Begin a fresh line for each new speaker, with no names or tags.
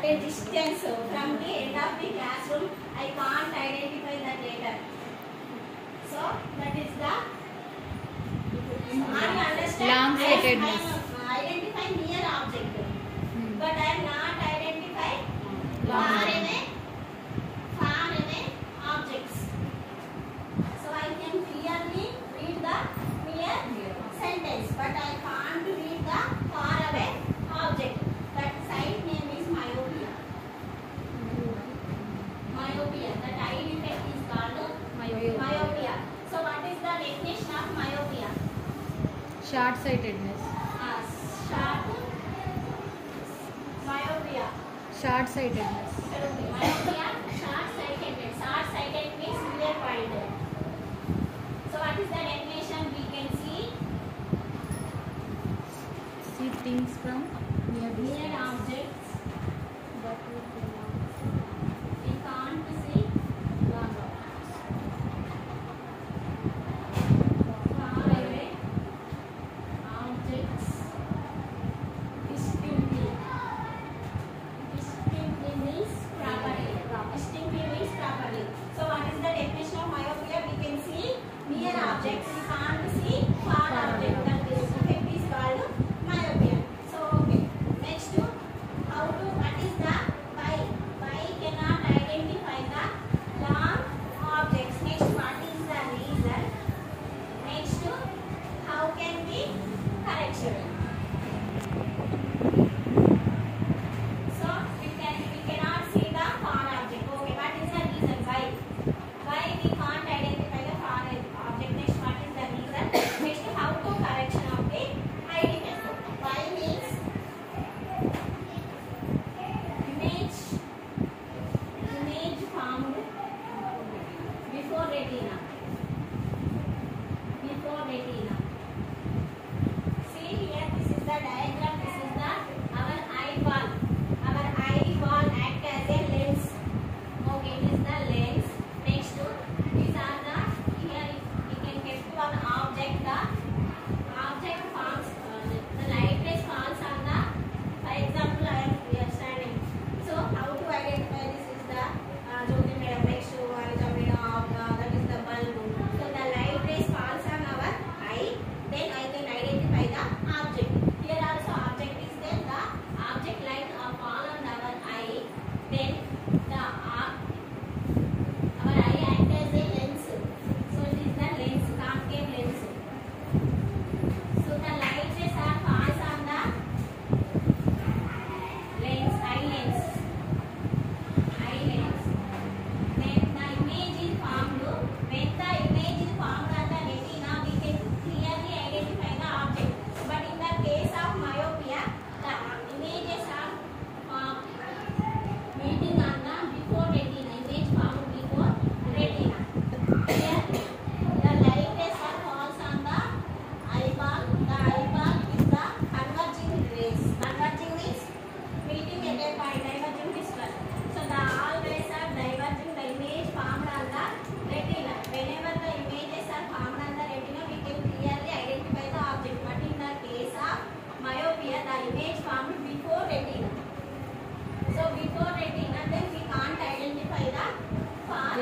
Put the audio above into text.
a distance from the end of the classroom, I can't identify that letter. So that is the
long-sightedness.
I am identifying near object, but I am not identifying far away objects. So I can clearly read the near sentence, but I can't read the far away object. That sight name is myopia. Myopia. That eye defect is called myopia. So what is the definition of myopia?
Short-sightedness.
Myopia.
Short-sightedness.
Myopia, short-sightedness. Short-sighted means near-pointed. So what is the definition? We can see
things from near
objects, but we can't see long objects. Far away objects distinctly. Distinctly means properly. Distinctly means properly. So what is the definition of myopia? We can see near objects. We can't see far objects. That defect is called myopia. So okay. Next, how to what is the why cannot identify the long objects. Next, what is the reason? Next, how can we correct it? So we cannot see the far object. Okay, what is the reason? Why we can't identify the far object? Next, what is the reason? Next, how to correction of the eye defect. Why means image formed before retina. Before retina. See here, this is the diagram. This is the our eyeball. Our eyeball act as a lens. Okay, this is the lens. Next, these are the here we can get one object. The object falls. The light rays falls on the. For example, we are standing. So how to identify this is the Jyoti madam next to Anita madam. That is the bulb. So the light rays falls on our eye. Then I can identify the object. Here also object is there. The object light fall on our eye. Then the our eye act as a lens. So it is the lens, concave lens. So the light rays are falls on the lens, eye lens. Eye lens. When the image is formed on the retina, we can clearly identify the object. But in the case of myopia, the images are meeting on the before retina. Image formed before retina. Here, the light rays are falls on the eyeball. The eyeball is the converging rays. Converging means meeting at a point. Diverging distance. So the all rays are diverging. The image formed on the retina. Whenever the images are formed on the retina, we can clearly identify the object. But in the case of myopia, the image formed before retina. So before retina, then we can't identify the far